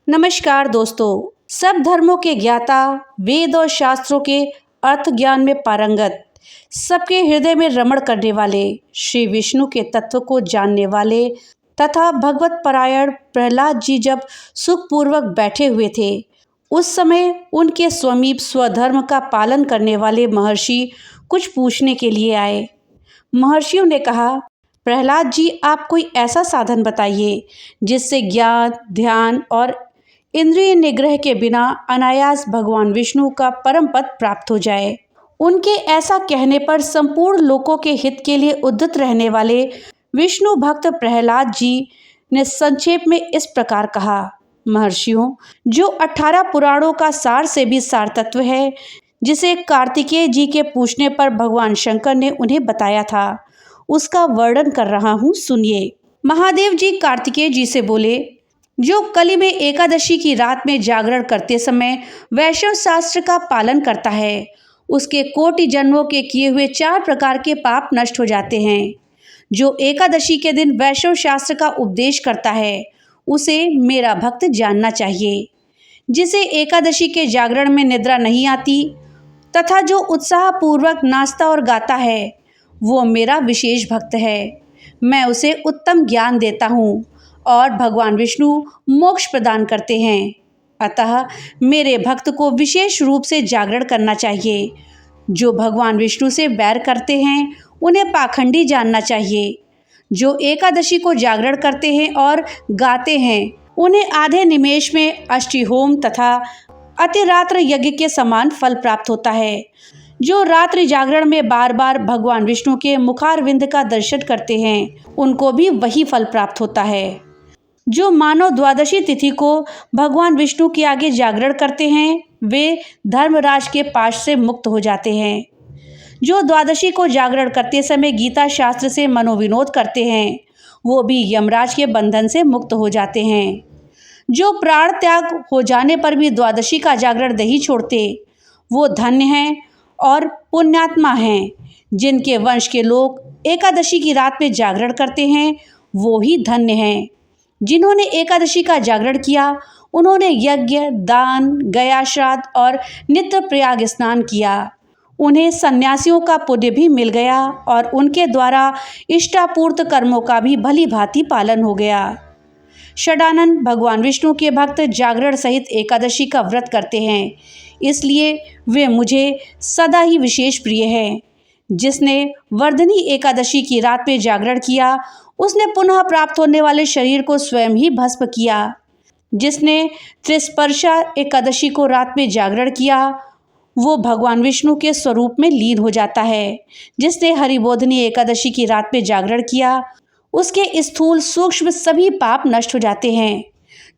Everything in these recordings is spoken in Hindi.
नमस्कार दोस्तों। सब धर्मों के ज्ञाता, वेद और शास्त्रों के अर्थ ज्ञान में पारंगत, सबके हृदय में रमण करने वाले, श्री विष्णु के तत्व को जानने वाले तथा भगवत परायण प्रहलाद जी जब सुखपूर्वक बैठे हुए थे, उस समय उनके समीप स्वधर्म का पालन करने वाले महर्षि कुछ पूछने के लिए आए। महर्षियों ने कहा, प्रहलाद जी, आप कोई ऐसा साधन बताइए जिससे ज्ञान, ध्यान और इंद्रिय निग्रह के बिना अनायास भगवान विष्णु का परम पद प्राप्त हो जाए। उनके ऐसा कहने पर संपूर्ण लोकों के हित के लिए उद्यत रहने वाले विष्णु भक्त प्रहलाद जी ने संक्षेप में इस प्रकार कहा, महर्षियों, जो 18 पुराणों का सार से भी सार तत्व है, जिसे कार्तिकेय जी के पूछने पर भगवान शंकर ने उन्हें बताया था, उसका वर्णन कर रहा हूँ, सुनिए। महादेव जी कार्तिकेय जी से बोले, जो कली में एकादशी की रात में जागरण करते समय वैष्णव शास्त्र का पालन करता है, उसके कोटि जन्मों के किए हुए 4 प्रकार के पाप नष्ट हो जाते हैं। जो एकादशी के दिन वैष्णव शास्त्र का उपदेश करता है, उसे मेरा भक्त जानना चाहिए। जिसे एकादशी के जागरण में निद्रा नहीं आती तथा जो उत्साह पूर्वक नाचता और गाता है, वो मेरा विशेष भक्त है। मैं उसे उत्तम ज्ञान देता हूँ और भगवान विष्णु मोक्ष प्रदान करते हैं। अतः मेरे भक्त को विशेष रूप से जागरण करना चाहिए। जो भगवान विष्णु से बैर करते हैं, उन्हें पाखंडी जानना चाहिए। जो एकादशी को जागरण करते हैं और गाते हैं, उन्हें आधे निमेष में अष्टहोम तथा अतिरात्र यज्ञ के समान फल प्राप्त होता है। जो रात्रि जागरण में बार बार भगवान विष्णु के मुखारविंद का दर्शन करते हैं, उनको भी वही फल प्राप्त होता है। जो मानव द्वादशी तिथि को भगवान विष्णु के आगे जागरण करते हैं, वे धर्मराज के पाश से मुक्त हो जाते हैं। जो द्वादशी को जागरण करते समय गीता शास्त्र से मनोविनोद करते हैं, वो भी यमराज के बंधन से मुक्त हो जाते हैं। जो प्राण त्याग हो जाने पर भी द्वादशी का जागरण नहीं छोड़ते, वो धन्य हैं और पुण्यात्मा हैं। जिनके वंश के लोग एकादशी की रात में जागरण करते हैं, वो ही धन्य हैं। जिन्होंने एकादशी का जागरण किया, उन्होंने यज्ञ, दान, गया श्राद्ध और नित्य प्रयाग स्नान किया। उन्हें सन्यासियों का पुण्य भी मिल गया और उनके द्वारा इष्टापूर्त कर्मों का भी भली भांति पालन हो गया। षडानन भगवान विष्णु के भक्त जागरण सहित एकादशी का व्रत करते हैं, इसलिए वे मुझे सदा ही विशेष प्रिय हैं। जिसने वर्धनी एकादशी की रात में जागरण किया, उसने पुनः प्राप्त होने वाले शरीर को स्वयं ही भस्म किया। जिसने त्रिस्पर्शा एकादशी को रात में जागरण किया, वो भगवान विष्णु के स्वरूप में लीन हो जाता है। जिसने हरिबोधिनी एकादशी की रात में जागरण किया, उसके स्थूल सूक्ष्म सभी पाप नष्ट हो जाते हैं।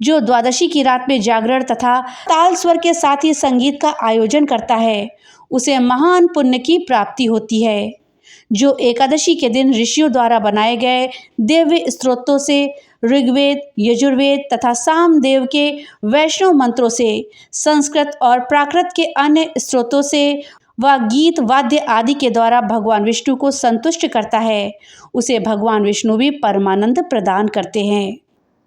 जो द्वादशी की रात में जागरण तथा ताल स्वर के साथ ही संगीत का आयोजन करता है, उसे महान पुण्य की प्राप्ति होती है। जो एकादशी के दिन ऋषियों द्वारा बनाए गए दिव्य स्तोत्रों से, ऋग्वेद, यजुर्वेद तथा सामदेव के वैष्णव मंत्रों से, संस्कृत और प्राकृत के अन्य स्त्रोतों से व गीत वाद्य आदि के द्वारा भगवान विष्णु को संतुष्ट करता है, उसे भगवान विष्णु भी परमानंद प्रदान करते हैं।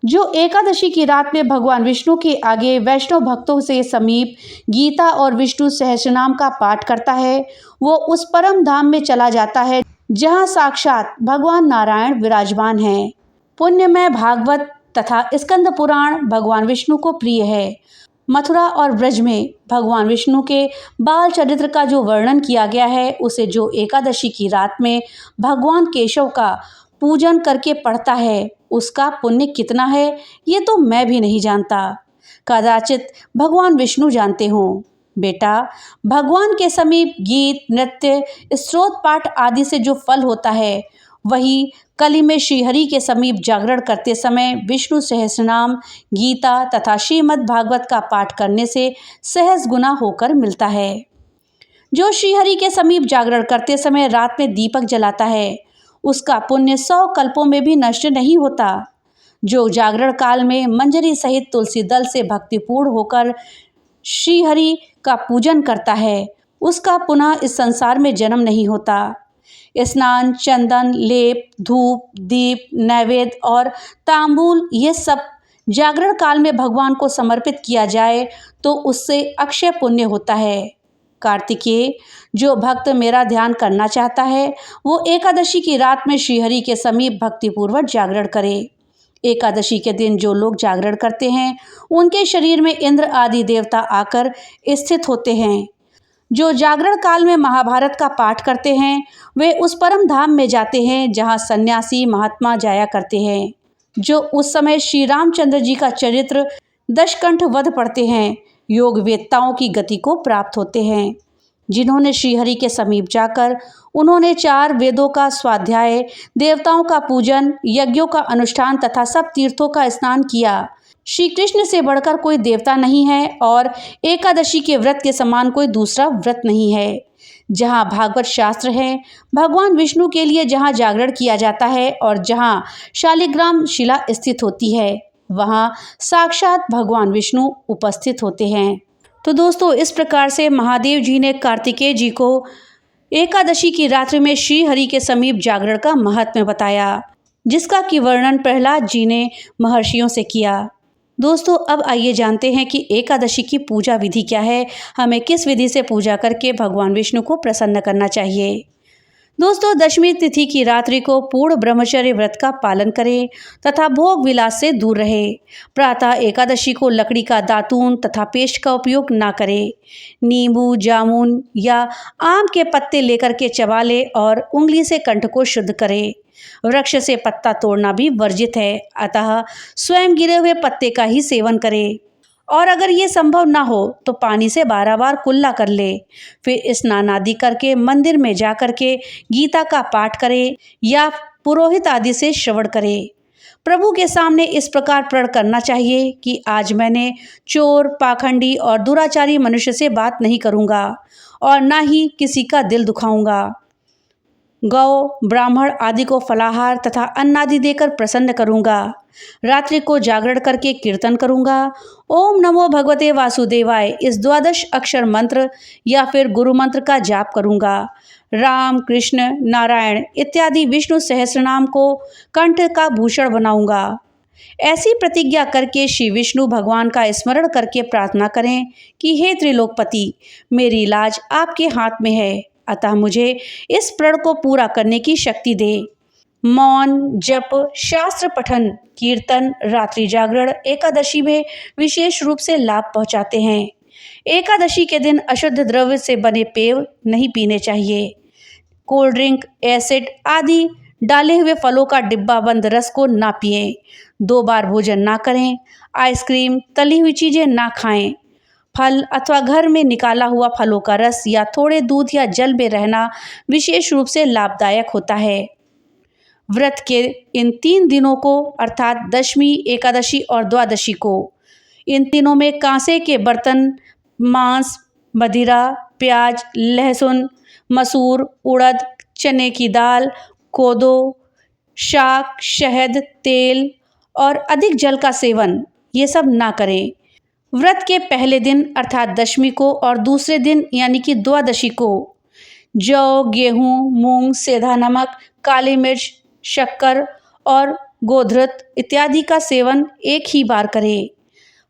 जो एकादशी की रात में भगवान विष्णु के आगे वैष्णव भक्तों से समीप गीता और विष्णु सहस्रनाम का पाठ करता है, वो उस परम धाम में चला जाता है जहाँ साक्षात भगवान नारायण विराजमान हैं। पुण्यमय भागवत तथा स्कंद पुराण भगवान विष्णु को प्रिय है। मथुरा और ब्रज में भगवान विष्णु के बाल चरित्र का जो वर्णन किया गया है, उसे जो एकादशी की रात में भगवान केशव का पूजन करके पढ़ता है, उसका पुण्य कितना है, ये तो मैं भी नहीं जानता। कदाचित भगवान विष्णु जानते हों। बेटा, भगवान के समीप गीत, नृत्य, स्तोत्र पाठ आदि से जो फल होता है, वही कली में श्रीहरि के समीप जागरण करते समय विष्णु सहस्रनाम, गीता तथा श्रीमद् भागवत का पाठ करने से सहज गुना होकर मिलता है। जो श्रीहरि के समीप जागरण करते समय रात में दीपक जलाता है, उसका पुण्य 100 कल्पों में भी नष्ट नहीं होता। जो जागरण काल में मंजरी सहित तुलसी दल से भक्तिपूर्ण होकर श्रीहरि का पूजन करता है, उसका पुनः इस संसार में जन्म नहीं होता। स्नान, चंदन, लेप, धूप, दीप, नैवेद्य और तांबूल, ये सब जागरण काल में भगवान को समर्पित किया जाए तो उससे अक्षय पुण्य होता है। कार्तिकेय, जो भक्त मेरा ध्यान करना चाहता है वो एकादशी की रात में श्रीहरि के समीप भक्तिपूर्वक जागरण करे। एकादशी के दिन जो लोग जागरण करते हैं उनके शरीर में इंद्र आदि देवता आकर स्थित होते हैं। जो जागरण काल में महाभारत का पाठ करते हैं वे उस परम धाम में जाते हैं जहाँ सन्यासी महात्मा जाया करते हैं। जो उस समय श्री रामचंद्र जी का चरित्र दशकंठ वध पढ़ते हैं योग वेत्ताओं की गति को प्राप्त होते हैं। जिन्होंने श्रीहरि के समीप जाकर उन्होंने 4 वेदों का स्वाध्याय, देवताओं का पूजन, यज्ञों का अनुष्ठान तथा सब तीर्थों का स्नान किया। श्री कृष्ण से बढ़कर कोई देवता नहीं है और एकादशी के व्रत के समान कोई दूसरा व्रत नहीं है। जहाँ भागवत शास्त्र है, भगवान विष्णु के लिए जहाँ जागरण किया जाता है और जहाँ शालिग्राम शिला स्थित होती है वहाँ साक्षात भगवान विष्णु उपस्थित होते हैं। तो दोस्तों, इस प्रकार से महादेव जी ने कार्तिकेय जी को एकादशी की रात्रि में श्री हरि के समीप जागरण का महात्म्य बताया, जिसका कि वर्णन प्रहलाद जी ने महर्षियों से किया। दोस्तों, अब आइए जानते हैं कि एकादशी की पूजा विधि क्या है, हमें किस विधि से पूजा करके भगवान विष्णु को प्रसन्न करना चाहिए। दोस्तों, दशमी तिथि की रात्रि को पूर्ण ब्रह्मचर्य व्रत का पालन करें तथा भोग विलास से दूर रहे। प्रातः एकादशी को लकड़ी का दातून तथा पेस्ट का उपयोग ना करें। नींबू, जामुन या आम के पत्ते लेकर के चबा ले और उंगली से कंठ को शुद्ध करें। वृक्ष से पत्ता तोड़ना भी वर्जित है, अतः स्वयं गिरे हुए पत्ते का ही सेवन करें। और अगर ये संभव ना हो तो पानी से 12 बार कुल्ला कर ले। फिर स्नान आदि करके मंदिर में जा करके गीता का पाठ करें या पुरोहित आदि से श्रवण करें। प्रभु के सामने इस प्रकार प्रण करना चाहिए कि आज मैंने चोर, पाखंडी और दुराचारी मनुष्य से बात नहीं करूँगा और ना ही किसी का दिल दुखाऊंगा। गौ, ब्राह्मण आदि को फलाहार तथा अन्न आदि देकर प्रसन्न करूँगा। रात्रि को जागरण करके कीर्तन करूँगा। ओम नमो भगवते वासुदेवाय इस 12 अक्षर मंत्र या फिर गुरु मंत्र का जाप करूँगा। राम, कृष्ण, नारायण इत्यादि विष्णु सहस्रनाम को कंठ का भूषण बनाऊँगा। ऐसी प्रतिज्ञा करके श्री विष्णु भगवान का स्मरण करके प्रार्थना करें कि हे त्रिलोकपति, मेरी लाज आपके हाथ में है, अतः मुझे इस प्रण को पूरा करने की शक्ति दे। मौन, जप, शास्त्र पठन, कीर्तन, रात्रि जागरण एकादशी में विशेष रूप से लाभ पहुंचाते हैं। एकादशी के दिन अशुद्ध द्रव्य से बने पेय नहीं पीने चाहिए। कोल्ड ड्रिंक, एसिड आदि डाले हुए फलों का डिब्बा बंद रस को ना पिएं। 2 बार भोजन ना करें। आइसक्रीम, तली हुई चीज़ें ना खाएं। फल अथवा घर में निकाला हुआ फलों का रस या थोड़े दूध या जल में रहना विशेष रूप से लाभदायक होता है। व्रत के इन 3 दिनों को अर्थात दशमी, एकादशी और द्वादशी को इन तीनों में कांसे के बर्तन, मांस, मदिरा, प्याज, लहसुन, मसूर, उड़द, चने की दाल, कोदो, शाक, शहद, तेल और अधिक जल का सेवन ये सब ना करें। व्रत के पहले दिन अर्थात दशमी को और दूसरे दिन यानी कि द्वादशी को जौ, गेहूँ, मूंग, सेंधा नमक, काली मिर्च, शक्कर और गोधृत इत्यादि का सेवन एक ही बार करें।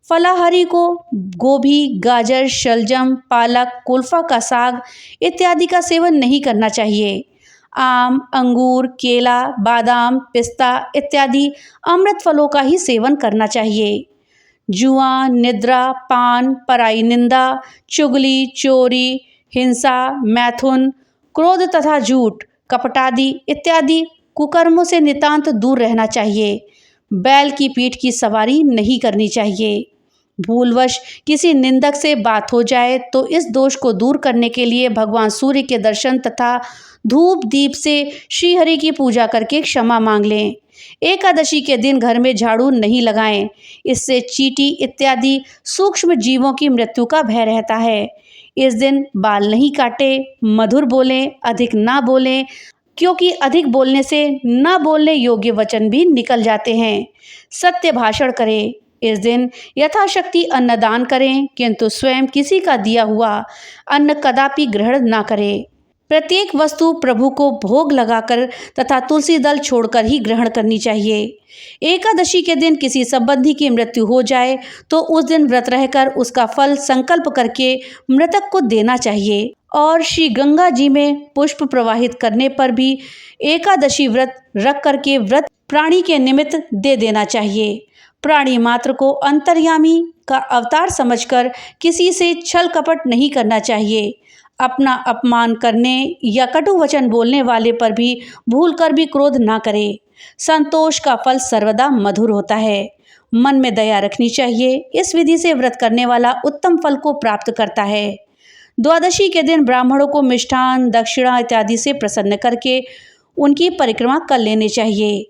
फलाहारी को गोभी, गाजर, शलजम, पालक, कुल्फा का साग इत्यादि का सेवन नहीं करना चाहिए। आम, अंगूर, केला, बादाम, पिस्ता इत्यादि अमृत फलों का ही सेवन करना चाहिए। जुआ, निद्रा, पान, पराई निंदा, चुगली, चोरी, हिंसा, मैथुन, क्रोध तथा झूठ, कपटादि इत्यादि कुकर्मों से नितांत दूर रहना चाहिए। बैल की पीठ की सवारी नहीं करनी चाहिए। भूलवश किसी निंदक से बात हो जाए तो इस दोष को दूर करने के लिए भगवान सूर्य के दर्शन तथा धूप दीप से श्रीहरि की पूजा करके क्षमा मांग लें। एकादशी के दिन घर में झाड़ू नहीं लगाएं, इससे चींटी इत्यादि सूक्ष्म जीवों की मृत्यु का भय रहता है। इस दिन बाल नहीं काटें, मधुर बोलें, अधिक ना बोलें, क्योंकि अधिक बोलने से न बोलने योग्य वचन भी निकल जाते हैं। सत्य भाषण करें। इस दिन यथाशक्ति अन्नदान करें, किंतु स्वयं किसी का दिया हुआ अन्न कदापि ग्रहण ना करें। प्रत्येक वस्तु प्रभु को भोग लगाकर तथा तुलसी दल छोड़कर ही ग्रहण करनी चाहिए। एकादशी के दिन किसी संबंधी की मृत्यु हो जाए तो उस दिन व्रत रहकर उसका फल संकल्प करके मृतक को देना चाहिए और श्री गंगा जी में पुष्प प्रवाहित करने पर भी एकादशी व्रत रख करके व्रत प्राणी के निमित्त दे देना चाहिए। प्राणी मात्र को अंतर्यामी का अवतार समझकर किसी से छल कपट नहीं करना चाहिए। अपना अपमान करने या कटु वचन बोलने वाले पर भी भूलकर भी क्रोध ना करे। संतोष का फल सर्वदा मधुर होता है। मन में दया रखनी चाहिए। इस विधि से व्रत करने वाला उत्तम फल को प्राप्त करता है। द्वादशी के दिन ब्राह्मणों को मिष्ठान, दक्षिणा इत्यादि से प्रसन्न करके उनकी परिक्रमा कर लेनी चाहिए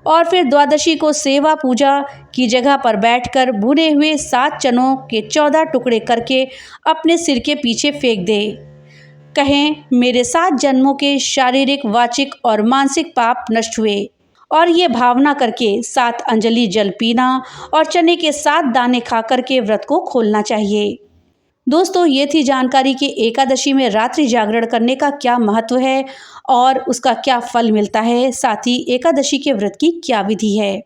और फिर द्वादशी को सेवा पूजा की जगह पर बैठकर भुने हुए 7 चनों के 14 टुकड़े करके अपने सिर के पीछे फेंक दे। कहें, मेरे 7 जन्मों के शारीरिक, वाचिक और मानसिक पाप नष्ट हुए। और ये भावना करके 7 अंजलि जल पीना और चने के 7 दाने खा करके व्रत को खोलना चाहिए। दोस्तों, ये थी जानकारी कि एकादशी में रात्रि जागरण करने का क्या महत्व है और उसका क्या फल मिलता है, साथ ही एकादशी के व्रत की क्या विधि है।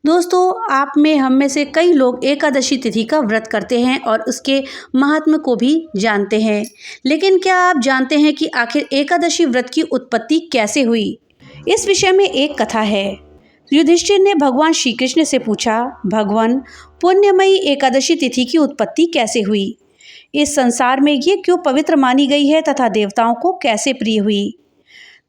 दोस्तों, आप में हम में से कई लोग एकादशी तिथि का व्रत करते हैं और उसके महात्म्य को भी जानते हैं, लेकिन क्या आप जानते हैं कि आखिर एकादशी व्रत की उत्पत्ति कैसे हुई? इस विषय में एक कथा है। युधिष्ठिर ने भगवान श्री कृष्ण से पूछा, भगवान, पुण्यमयी एकादशी तिथि की उत्पत्ति कैसे हुई? इस संसार में ये क्यों पवित्र मानी गई है तथा देवताओं को कैसे प्रिय हुई?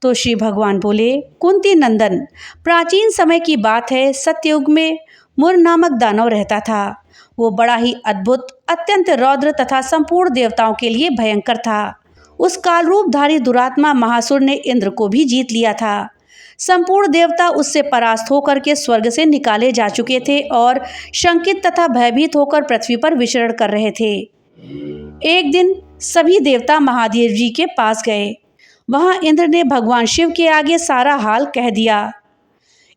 तो श्री भगवान बोले, कुंती नंदन, प्राचीन समय की बात है। सत्ययुग में मुर नामक दानव रहता था। वो बड़ा ही अद्भुत, अत्यंत रौद्र तथा संपूर्ण देवताओं के लिए भयंकर था। उस काल रूपधारी दुरात्मा महासुर ने इंद्र को भी जीत लिया था। संपूर्ण देवता उससे परास्त होकर के स्वर्ग से निकाले जा चुके थे और शंकित तथा भयभीत होकर पृथ्वी पर विचरण कर रहे थे। एक दिन सभी देवता महादेव जी के पास गए। वहां इंद्र ने भगवान शिव के आगे सारा हाल कह दिया।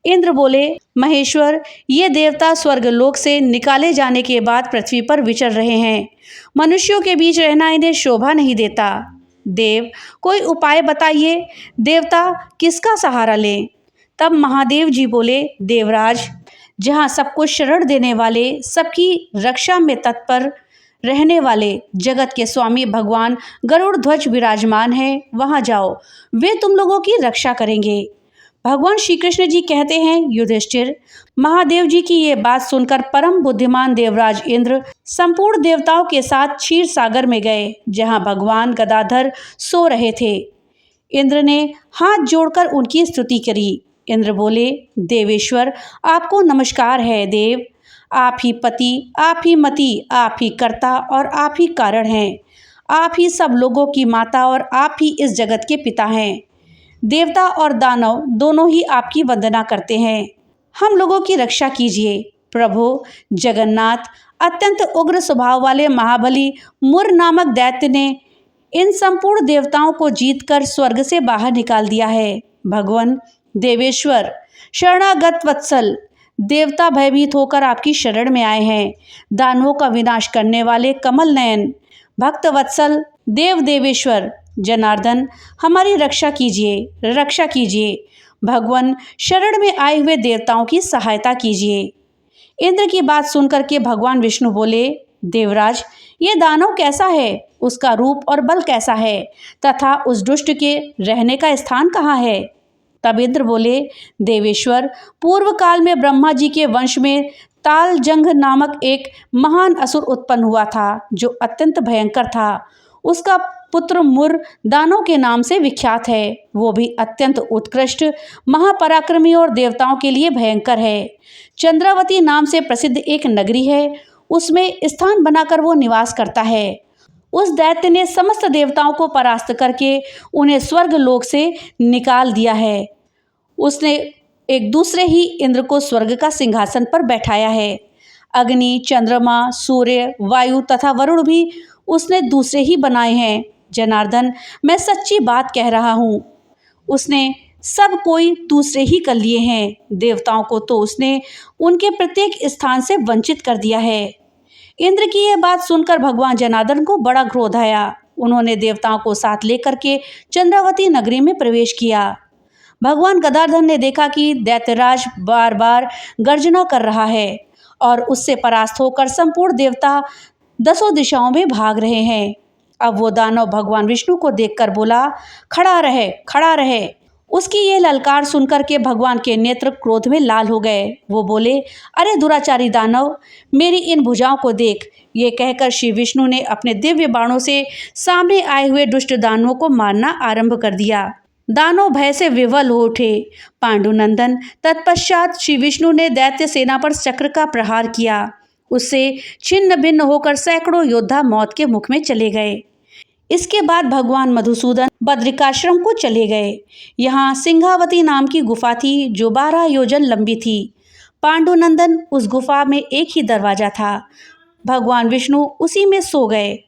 इंद्र बोले, महेश्वर, ये देवता स्वर्गलोक से निकाले जाने के बाद पृथ्वी पर विचर रहे हैं। मनुष्यों के बीच रहना इन्हें शोभा नहीं देता। देव, कोई उपाय बताइए। देवता किसका सहारा लें? तब महादेव जी बोले, देवराज, जहाँ सबको शरण देने वाले, सबकी रक्षा में तत्पर रहने वाले जगत के स्वामी भगवान गरुड़ ध्वज विराजमान है, वहां जाओ, वे तुम लोगों की रक्षा करेंगे। भगवान श्री कृष्ण जी कहते हैं, युधिष्ठिर, महादेव जी की ये बात सुनकर परम बुद्धिमान देवराज इंद्र संपूर्ण देवताओं के साथ क्षीर सागर में गए, जहां भगवान गदाधर सो रहे थे। इंद्र ने हाथ जोड़कर उनकी स्तुति करी। इंद्र बोले, देवेश्वर, आपको नमस्कार है। देव, आप ही पति, आप ही मति, आप ही कर्ता और आप ही कारण हैं। आप ही सब लोगों की माता और आप ही इस जगत के पिता हैं। देवता और दानव दोनों ही आपकी वंदना करते हैं। हम लोगों की रक्षा कीजिए। प्रभु जगन्नाथ, अत्यंत उग्र स्वभाव वाले महाबली मुर नामक दैत्य ने इन संपूर्ण देवताओं को जीतकर स्वर्ग से बाहर निकाल दिया है। भगवान देवेश्वर, शरणागत वत्सल, देवता भयभीत होकर आपकी शरण में आए हैं। दानवों का विनाश करने वाले कमल नयन, भक्त वत्सल देव देवेश्वर जनार्दन, हमारी रक्षा कीजिए, रक्षा कीजिए। भगवान, शरण में आए हुए देवताओं की सहायता कीजिए। इंद्र की बात सुनकर के भगवान विष्णु बोले, देवराज, ये दानव कैसा है? उसका रूप और बल कैसा है तथा उस दुष्ट के रहने का स्थान कहाँ है? तब इंद्र बोले, देवेश्वर, पूर्व काल में ब्रह्मा जी के वंश में तालजंघ नामक एक महान असुर उत्पन्न हुआ था, जो अत्यंत भयंकर था। उसका पुत्र मुर दानव के नाम से विख्यात है। वो भी अत्यंत उत्कृष्ट, महापराक्रमी और देवताओं के लिए भयंकर है। चंद्रावती नाम से प्रसिद्ध एक नगरी है, उसमें स्थान बनाकर वो निवास करता है। उस दैत्य ने समस्त देवताओं को परास्त करके उन्हें स्वर्ग लोक से निकाल दिया है। उसने एक दूसरे ही इंद्र को स्वर्ग का सिंहासन पर बैठाया है। अग्नि, चंद्रमा, सूर्य, वायु तथा वरुण भी उसने दूसरे ही बनाए हैं। जनार्दन, मैं सच्ची बात कह रहा हूँ। उसने सब कोई दूसरे ही कर लिए हैं। देवताओं को तो उसने उनके प्रत्येक स्थान से वंचित कर दिया है। इंद्र की यह बात सुनकर भगवान जनार्दन को बड़ा क्रोध आया। उन्होंने देवताओं को साथ लेकर के चंद्रावती नगरी में प्रवेश किया। भगवान गदाधर ने देखा कि दैत्यराज बार बार गर्जना कर रहा है और उससे परास्त होकर संपूर्ण देवता दसों दिशाओं में भाग रहे हैं। अब वो दानव भगवान विष्णु को देखकर बोला, खड़ा रहे, खड़ा रहे। उसकी ये ललकार सुनकर के भगवान के नेत्र क्रोध में लाल हो गए। वो बोले, अरे दुराचारी दानव, मेरी इन भुजाओं को देख। ये कहकर श्री विष्णु ने अपने दिव्य बाणों से सामने आए हुए दुष्ट दानवों को मारना आरंभ कर दिया। दानव भय से विवल हो उठे। पांडुनंदन तत्पश्चात श्री विष्णु ने दैत्य सेना पर चक्र का प्रहार किया। उससे छिन्न भिन्न होकर सैकड़ों योद्धा मौत के मुख में चले गए। इसके बाद भगवान मधुसूदन बद्रिकाश्रम को चले गए। यहाँ सिंहावती नाम की गुफा थी जो 12 योजन लंबी थी। पांडुनंदन उस गुफा में एक ही दरवाजा था। भगवान विष्णु उसी में सो गए।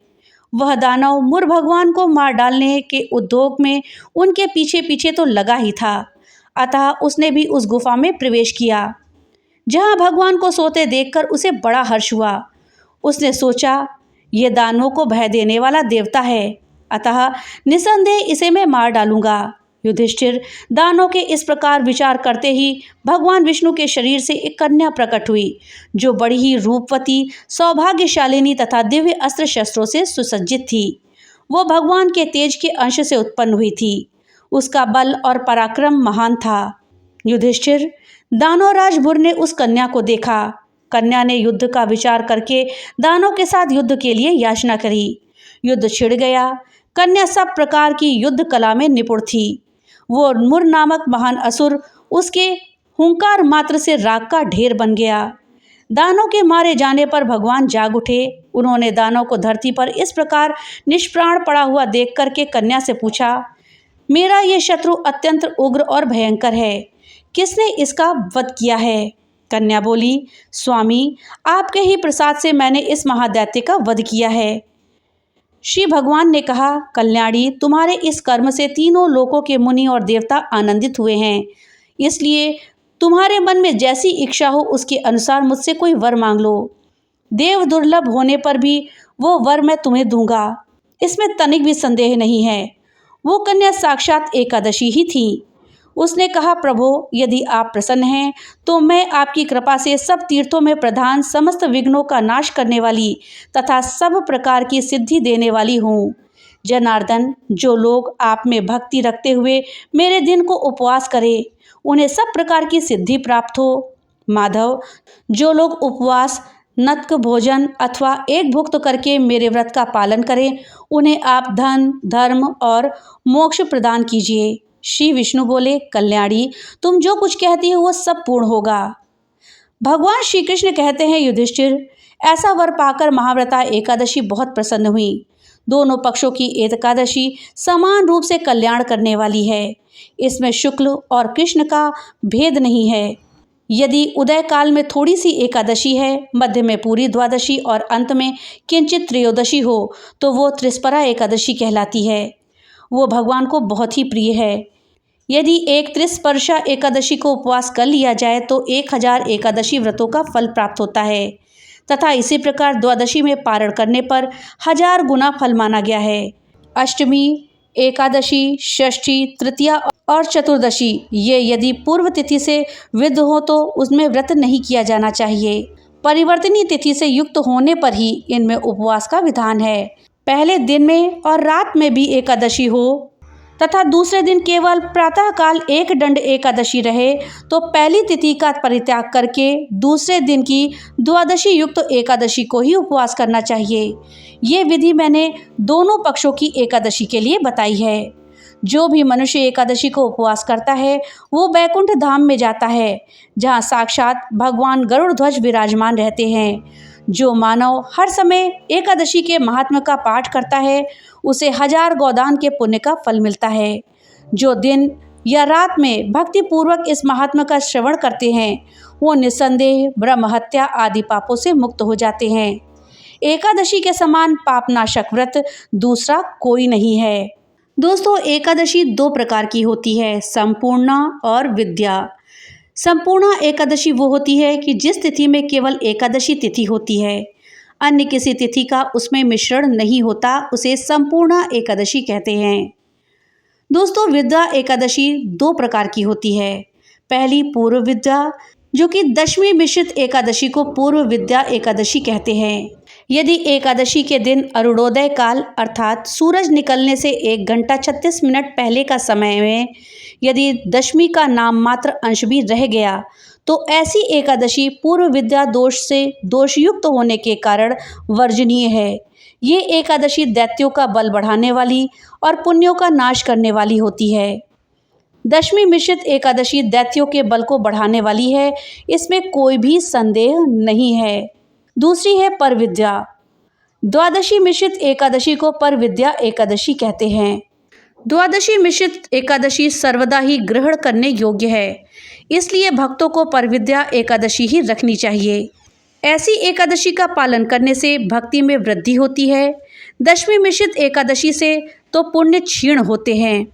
वह दानव मुर भगवान को मार डालने के उद्योग में उनके पीछे पीछे तो लगा ही था। अतः उसने भी उस गुफा में प्रवेश किया, जहाँ भगवान को सोते देखकर उसे बड़ा हर्ष हुआ। उसने सोचा, ये दानवों को भय देने वाला देवता है, अतः निसंदेह इसे मैं मार डालूंगा। युधिष्ठिर, दानव के इस प्रकार विचार करते ही भगवान विष्णु के शरीर से एक कन्या प्रकट हुई, जो बड़ी ही रूपवती, सौभाग्यशालिनी तथा दिव्य अस्त्र शस्त्रों से सुसज्जित थी। वो भगवान के तेज के अंश से उत्पन्न हुई थी। उसका बल और पराक्रम महान था। युधिष्ठिर, दानवराज मुर ने उस कन्या को देखा। कन्या ने युद्ध का विचार करके दानव के साथ युद्ध के लिए याचना करी। युद्ध छिड़ गया। कन्या सब प्रकार की युद्ध कला में निपुण थी। वो मुर नामक महान असुर उसके हुंकार मात्र से राख का ढेर बन गया। दानव के मारे जाने पर भगवान जाग उठे। उन्होंने दानव को धरती पर इस प्रकार निष्प्राण पड़ा हुआ देख करके कन्या से पूछा, मेरा ये शत्रु अत्यंत उग्र और भयंकर है, किसने इसका वध किया है? कन्या बोली, स्वामी, आपके ही प्रसाद से मैंने इस महादैत्य का वध किया है। श्री भगवान ने कहा, कल्याणी, तुम्हारे इस कर्म से तीनों लोकों के मुनि और देवता आनंदित हुए हैं। इसलिए तुम्हारे मन में जैसी इच्छा हो उसके अनुसार मुझसे कोई वर मांग लो। देव दुर्लभ होने पर भी वो वर मैं तुम्हें दूंगा, इसमें तनिक भी संदेह नहीं है। वो कन्या साक्षात एकादशी ही थी। उसने कहा, प्रभो, यदि आप प्रसन्न हैं तो मैं आपकी कृपा से सब तीर्थों में प्रधान, समस्त विघ्नों का नाश करने वाली तथा सब प्रकार की सिद्धि देने वाली हूँ। जनार्दन, जो लोग आप में भक्ति रखते हुए मेरे दिन को उपवास करें, उन्हें सब प्रकार की सिद्धि प्राप्त हो। माधव, जो लोग उपवास, नत्क भोजन अथवा एक भुक्त करके मेरे व्रत का पालन करें, उन्हें आप धन, धर्म और मोक्ष प्रदान कीजिए। श्री विष्णु बोले, कल्याणी, तुम जो कुछ कहती हो वो सब पूर्ण होगा। भगवान श्री कृष्ण कहते हैं, युधिष्ठिर, ऐसा वर पाकर महाव्रता एकादशी बहुत प्रसन्न हुई। दोनों पक्षों की एकादशी समान रूप से कल्याण करने वाली है। इसमें शुक्ल और कृष्ण का भेद नहीं है। यदि उदय काल में थोड़ी सी एकादशी है, मध्य में पूरी द्वादशी और अंत में किंचित त्रयोदशी हो तो वो त्रिस्परा एकादशी कहलाती है। वो भगवान को बहुत ही प्रिय है। यदि एक त्रिस्पर्शा एकादशी को उपवास कर लिया जाए तो 1000 एकादशी व्रतों का फल प्राप्त होता है तथा इसी प्रकार द्वादशी में पारण करने पर 1000 गुना फल माना गया है। अष्टमी, एकादशी, षष्ठी, तृतीया और चतुर्दशी ये यदि पूर्व तिथि से विद्ध हो तो उसमें व्रत नहीं किया जाना चाहिए। परिवर्तनीय तिथि से युक्त होने पर ही इनमें उपवास का विधान है। पहले दिन में और रात में भी एकादशी हो तथा दूसरे दिन केवल प्रातःकाल एक दंड एकादशी रहे तो पहली तिथि का परित्याग करके दूसरे दिन की द्वादशी युक्त एकादशी को ही उपवास करना चाहिए। ये विधि मैंने दोनों पक्षों की एकादशी के लिए बताई है। जो भी मनुष्य एकादशी को उपवास करता है वो बैकुंठ धाम में जाता है, जहाँ साक्षात भगवान गरुड़ ध्वज विराजमान रहते हैं। जो मानव हर समय एकादशी के महात्म्य का पाठ करता है उसे 1000 गोदान के पुण्य का फल मिलता है। जो दिन या रात में भक्ति पूर्वक इस महात्म्य का श्रवण करते हैं वो निस्संदेह ब्रह्म हत्या आदि पापों से मुक्त हो जाते हैं। एकादशी के समान पापनाशक व्रत दूसरा कोई नहीं है। दोस्तों, एकादशी 2 प्रकार की होती है, संपूर्णा और विद्या। संपूर्णा एकादशी वो होती है कि जिस तिथि में केवल एकादशी तिथि होती है। अन्य किसी तिथि का उसमें मिश्रण नहीं होता, उसे संपूर्ण एकादशी कहते हैं। दोस्तों, विद्या एकादशी 2 प्रकार की होती है। पहली पूर्व विद्या, जो कि दशमी मिश्रित एकादशी को पूर्व विद्या एकादशी कहते हैं। यदि एकादशी के दिन अरुणोदय काल अर्थात सूरज निकलने से 1 घंटा 36 मिनट पहले का समय में यदि दशमी का नाम मात्र अंश भी रह गया तो ऐसी एकादशी पूर्व विद्या दोष से दोषयुक्त होने के कारण वर्जनीय है। ये एकादशी दैत्यों का बल बढ़ाने वाली और पुण्यों का नाश करने वाली होती है। दशमी मिश्रित एकादशी दैत्यों के बल को बढ़ाने वाली है, इसमें कोई भी संदेह नहीं है। दूसरी है परविद्या। द्वादशी मिश्रित एकादशी को परविद्या एकादशी कहते हैं। द्वादशी मिश्रित एकादशी सर्वदा ही ग्रहण करने योग्य है, इसलिए भक्तों को परविद्या एकादशी ही रखनी चाहिए। ऐसी एकादशी का पालन करने से भक्ति में वृद्धि होती है। दशमी मिश्रित एकादशी से तो पुण्य क्षीण होते हैं।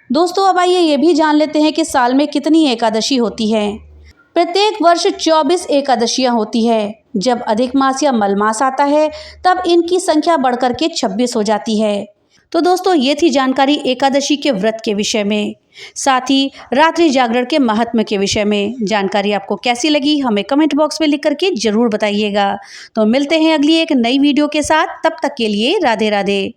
दोस्तों, अब आइए ये भी जान लेते हैं कि साल में कितनी एकादशी होती है। प्रत्येक वर्ष 24 एकादशियां होती है। जब अधिक मास या मलमास आता है तब इनकी संख्या बढ़कर के 26 हो जाती है। तो दोस्तों, ये थी जानकारी एकादशी के व्रत के विषय में, साथ ही रात्रि जागरण के महत्व के विषय में। जानकारी आपको कैसी लगी हमें कमेंट बॉक्स में लिख करके जरूर बताइएगा। तो मिलते हैं अगली एक नई वीडियो के साथ, तब तक के लिए राधे राधे।